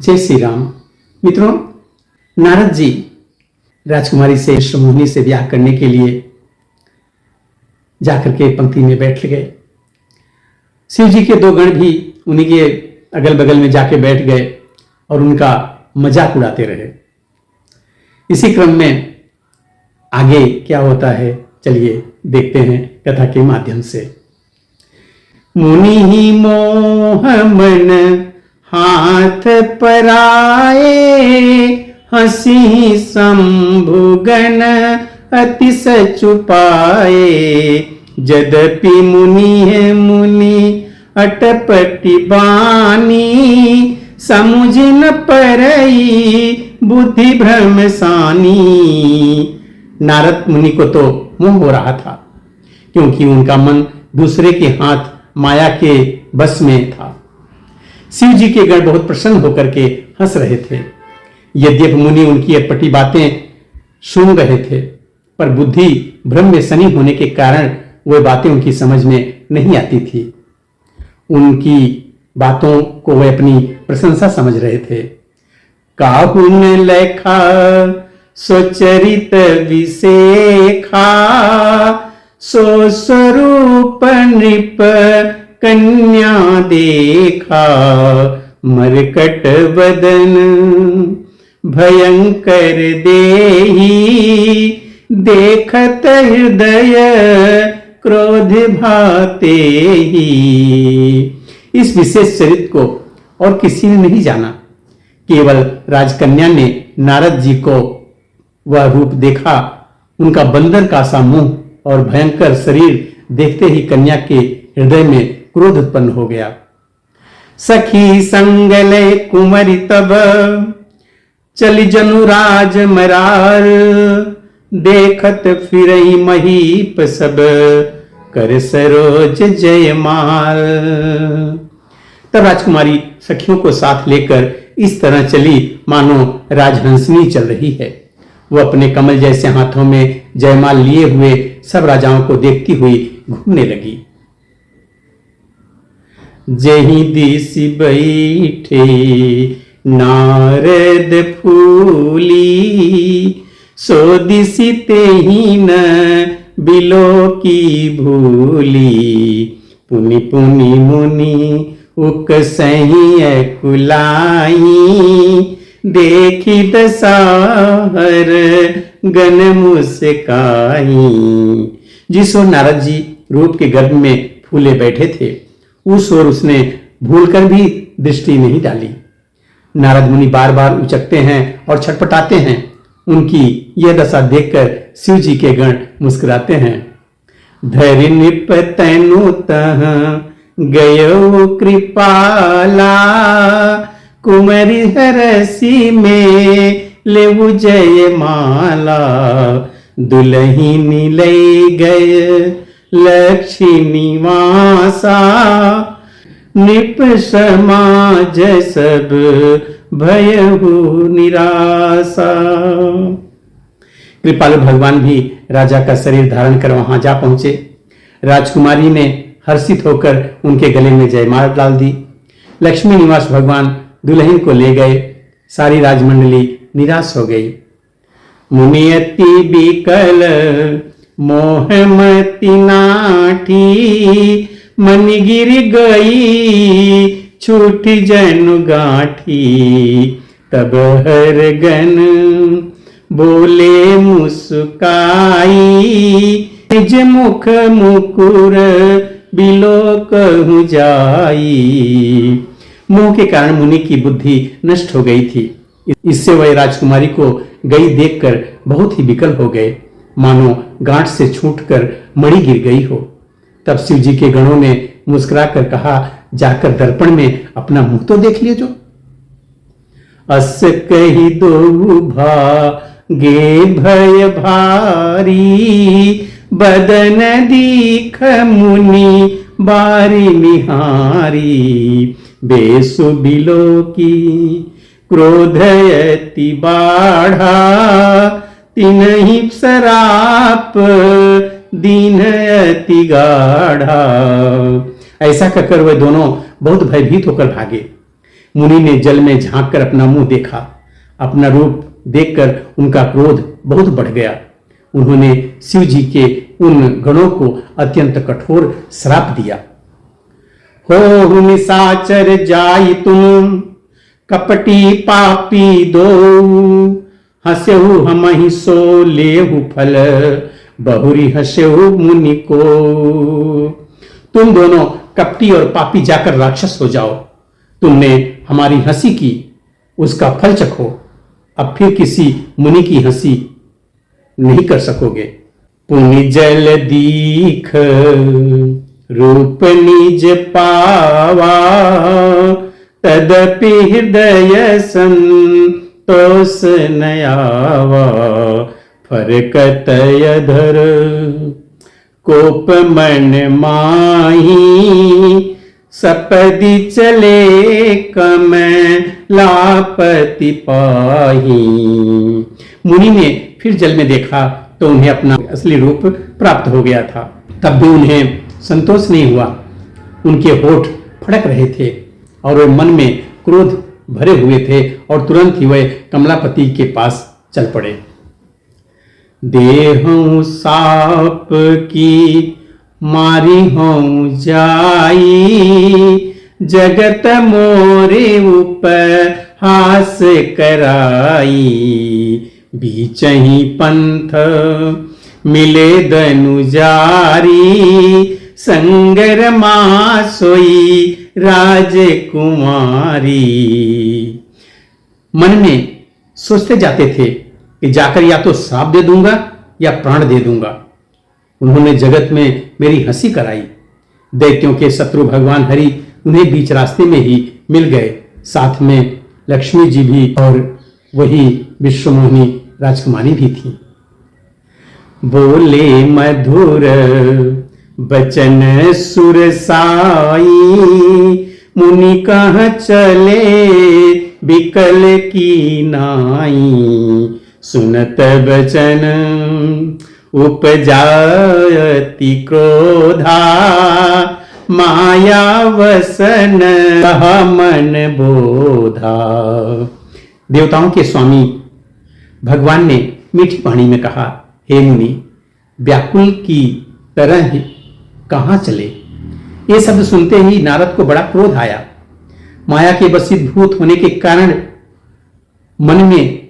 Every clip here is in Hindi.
जय श्री राम। मित्रों, नारद जी राजकुमारी से श्रमोहनी से ब्याह करने के लिए जाकर के पंक्ति में बैठ गए। शिव जी के दो गण भी उन्हीं के अगल बगल में जाके बैठ गए और उनका मजाक उड़ाते रहे। इसी क्रम में आगे क्या होता है, चलिए देखते हैं कथा के माध्यम से। मुनि ही मोह मन हाथ पराए, हंसी शंभुगन अति सचुपाए। यद्यपि मुनि है मुनि अटपटी बानी, समुझ न परई बुद्धि भ्रम सानी। नारद मुनि को तो मोह हो रहा था, क्योंकि उनका मन दूसरे के हाथ माया के बस में था। शिव जी के गण बहुत प्रसन्न होकर के हंस रहे थे। यद्यपि मुनि उनकी अटपटी बातें सुन रहे थे, पर बुद्धि भ्रम में सनी होने के कारण वह बातें उनकी समझ में नहीं आती थी। उनकी बातों को वे अपनी प्रशंसा समझ रहे थे। काहुन लेखा स्वचरित विशेखा, सो स्वरूप नृप कन्या देखा। मरकट बदन भयंकर देही, देखत हृदय क्रोध भाते ही। इस विशेष चरित्र को और किसी ने नहीं जाना, केवल राजकन्या ने नारद जी को वह रूप देखा। उनका बंदर का सा मुंह और भयंकर शरीर देखते ही कन्या के हृदय में क्रोध उत्पन्न हो गया। सखी संगले कुंवरी तब, चली जनुराज मरार। देखत फिरई महीप सब, कर सरोज जयमाल। तब राजकुमारी सखियों को साथ लेकर इस तरह चली मानो राजहंसनी चल रही है। वह अपने कमल जैसे हाथों में जयमाल लिए हुए सब राजाओं को देखती हुई घूमने लगी। जही दिसी बैठे नारद फूली, सो दिसी तेही न बिलो की भूली। पुनि पुनि मुनि उक सही कुलाई, देखी दसाहर गन मुस्काई। जिस ओर नारद जी रूप के गर्भ में फूले बैठे थे, उस ओर उसने भूलकर भी दृष्टि नहीं डाली। नारद मुनि बार बार उचकते हैं और छटपटाते हैं। उनकी यह दशा देखकर शिव जी के गण मुस्कुराते हैं। धरि निप तनु तह गयो कृपाला, कुमरी हरसी में लेवु जय माला। दुलहिनी लई गए लक्ष्मी निवासा, निप समाज सब भयहु निराशा। कृपालु भगवान भी राजा का शरीर धारण कर वहां जा पहुंचे। राजकुमारी ने हर्षित होकर उनके गले में जयमाला डाल दी। लक्ष्मी निवास भगवान दुल्हन को ले गए। सारी राजमंडली निराश हो गई। मुनि अति बिकल मोहमति नाठी, मन गिर गई छूट जनु गाठी। तब हर गन बोले मुस्काई, निज मुख मुकुर बिलो कहूं जाई। मोह के कारण मुनि की बुद्धि नष्ट हो गई थी। इससे वह राजकुमारी को गई देखकर बहुत ही विकल हो गए, मानो गांठ से छूटकर मणि गिर गई हो। तब शिव जी के गणों ने मुस्कुराकर कहा, जाकर दर्पण में अपना मुंह तो देख लीजो। अस कही दो भागे भय भारी, बदन दीख मुनि बारी निहारी। बेसु बिलो की क्रोधयति बाढ़ा, तिनहि सराप दीन अति गाढ़ा। ऐसा कहकर वे दोनों बहुत भयभीत होकर भागे। मुनि ने जल में झांक कर अपना मुंह देखा। अपना रूप देखकर उनका क्रोध बहुत बढ़ गया। उन्होंने शिव जी के उन गणों को अत्यंत कठोर श्राप दिया। हो निशाचर जाई तुम कपटी पापी दो, हंस्यहु हमहि सो लेहु फल, बहुरी हंस्यहु मुनि को। तुम दोनों कपटी और पापी जाकर राक्षस हो जाओ। तुमने हमारी हंसी की, उसका फल चखो। अब फिर किसी मुनि की हंसी नहीं कर सकोगे। पुनि जल दीख रूप निज पावा, तदपि हृदय संतोष न आवा। फरकत अधर कोप मन माही, सपदि चले कम लापति पाही। मुनि ने फिर जल में देखा तो उन्हें अपना असली रूप प्राप्त हो गया था। तब भी उन्हें संतोष नहीं हुआ। उनके होठ फड़क रहे थे और वे मन में क्रोध भरे हुए थे और तुरंत ही वे कमलापति के पास चल पड़े। देहु साप की मारी हूँ जाई, जगत मोरे उपहास कराई। बीचही पंथ मिले दनुजारी, संगर माँ सोई राजकुमारी। मन में सोचते जाते थे कि जाकर या तो श्राप दे दूंगा या प्राण दे दूंगा। उन्होंने जगत में मेरी हंसी कराई। दैत्यों के शत्रु भगवान हरि उन्हें बीच रास्ते में ही मिल गए। साथ में लक्ष्मी जी भी और वही विश्वमोहिनी राजकुमारी भी थी। बोले मधुर बचन सुरसाई, मुनि कहाँ चले बिकल की नाई। सुनत बचन उपजायति क्रोधा, माया वसन मन बोधा। देवताओं के स्वामी भगवान ने मीठी वाणी में कहा, हे मुनि, व्याकुल की तरह कहाँ चले। ये शब्द सुनते ही नारद को बड़ा क्रोध आया। माया के वशीभूत भूत होने के कारण मन में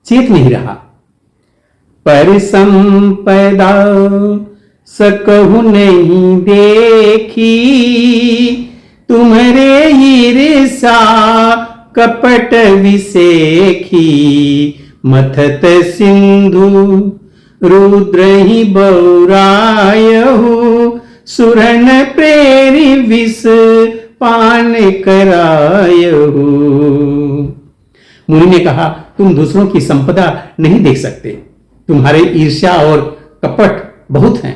चेत नहीं रहा। पर संपदा सकहु नहीं देखी, तुम्हारे ईर्षा कपट विसेखी। मथत सिंधु रुद्र ही बौरायहु, सुरन प्रेरी विष पान करायहु। मुनि ने कहा, तुम दूसरों की संपदा नहीं देख सकते। तुम्हारे ईर्ष्या और कपट बहुत हैं।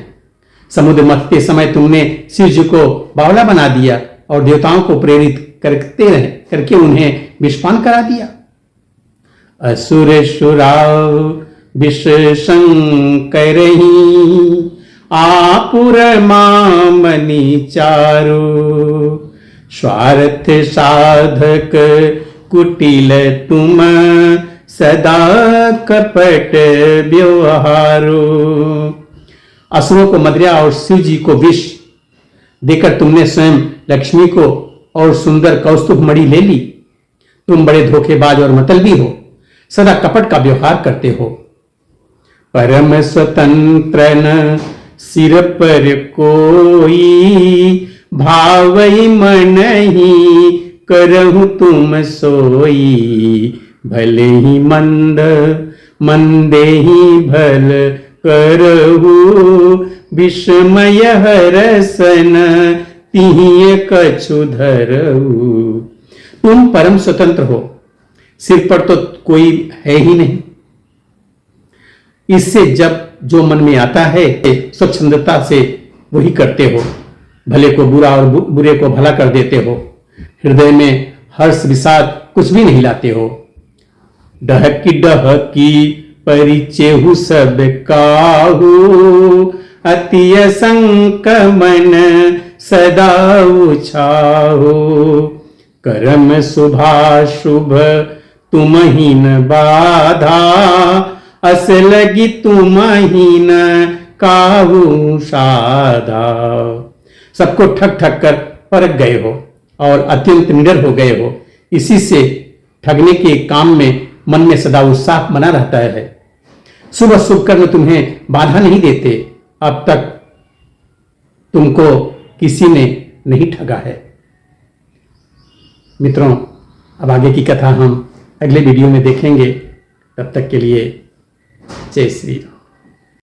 समुद्र मथते समय तुमने शिव जी को बावला बना दिया और देवताओं को प्रेरित करके उन्हें विषपान करा दिया। असुर सुराव विष संकरहि, आपुर मामनि चारु। स्वार्थ साधक कुटिल तुम, सदा कपट व्यवहारो। असुरों को मदिरा और शिव जी को विष देकर तुमने स्वयं लक्ष्मी को और सुंदर कौस्तुभ मणि ले ली। तुम बड़े धोखेबाज और मतलबी हो, सदा कपट का व्यवहार करते हो। परम स्वतंत्र न सिर पर कोई, भावई मन ही करहु तुम सोई। भले ही मंद मंदे ही भल करहु, विस्मय हरसन तिहिय कछु धरहु। तुम परम स्वतंत्र हो, सिर पर तो कोई है ही नहीं। इससे जब जो मन में आता है स्वच्छंदता से वही करते हो। भले को बुरा और बुरे को भला कर देते हो। हृदय में हर्ष विषाद कुछ भी नहीं लाते हो। डहकी डहकी परिचेहु सब काहू, अति असंक मन सदा उछाहू। कर्म शुभाशुभ तुम ही न बाधा, अस लगी तुम ही न काहू साधा। सबको ठग ठग कर परख गए हो और अत्यंत निडर हो गए हो, इसी से ठगने के काम में मन में सदा उत्साह बना रहता है। शुभ शुभ कर्म तुम्हें बाधा नहीं देते, अब तक तुमको किसी ने नहीं ठगा है। मित्रों, अब आगे की कथा हम अगले वीडियो में देखेंगे। तब तक के लिए जय श्री राम।